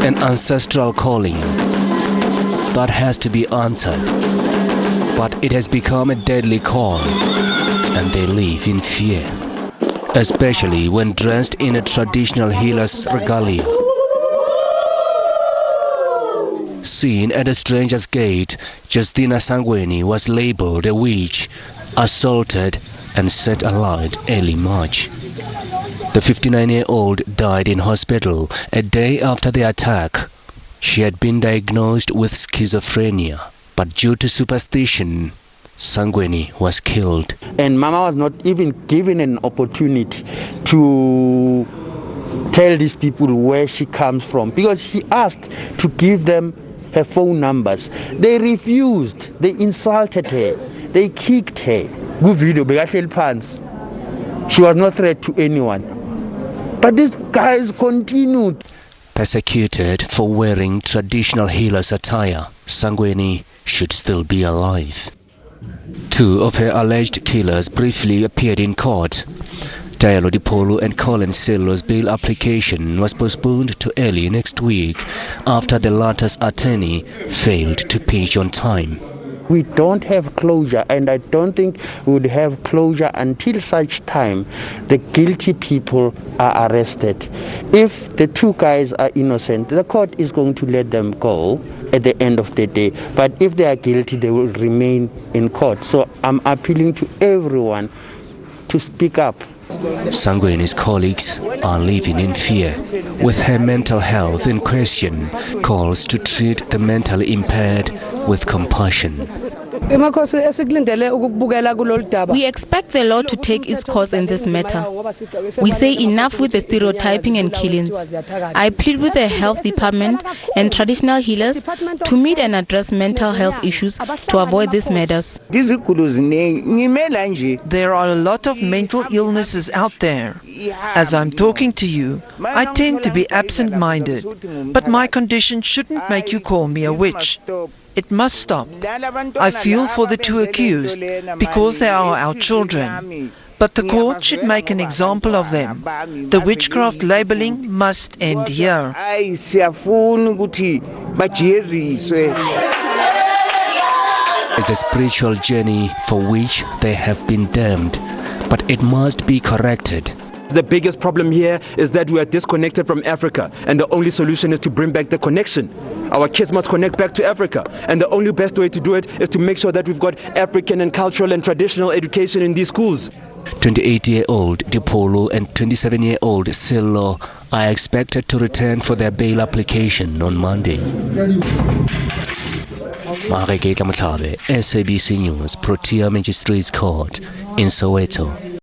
An ancestral calling that has to be answered, but it has become a deadly call, and they live in fear, especially when dressed in a traditional healer's regalia. Seen at a stranger's gate, Jostina Sangweni was labeled a witch, assaulted and set alight early March. The 59-year-old died in hospital a day after the attack. She had been diagnosed with schizophrenia, but due to superstition, Sangweni was killed. And Mama was not even given an opportunity to tell these people where she comes from, because she asked to give them her phone numbers. They refused. They insulted her. They kicked her. Good video. She was not threat to anyone. But these guys continued. Persecuted for wearing traditional healer's attire, Sangweni should still be alive. Two of her alleged killers briefly appeared in court. Taelo, Dipholo and Collen Sello's bail application was postponed to early next week after the latter's attorney failed to pay on time. We don't have closure, and I don't think we would have closure until such time the guilty people are arrested. If the two guys are innocent, the court is going to let them go at the end of the day. But if they are guilty, they will remain in court. So I'm appealing to everyone to speak up. Sangweni's colleagues are living in fear. With her mental health in question, calls to treat the mentally impaired with compassion. We expect the law to take its course in this matter. We say enough with the stereotyping and killings. I plead with the health department and traditional healers to meet and address mental health issues to avoid these matters. There are a lot of mental illnesses out there. As I'm talking to you, I tend to be absent-minded, but my condition shouldn't make you call me a witch. It must stop. I feel for the two accused because they are our children. But the court should make an example of them. The witchcraft labeling must end here. It's a spiritual journey for which they have been damned, but it must be corrected. The biggest problem here is that we are disconnected from Africa, and the only solution is to bring back the connection. Our kids must connect back to Africa, and the only best way to do it is to make sure that we've got African and cultural and traditional education in these schools. 28-year-old Dipholo and 27-year-old Sello are expected to return for their bail application on Monday. SABC News, Protea Magistrate's Court in Soweto.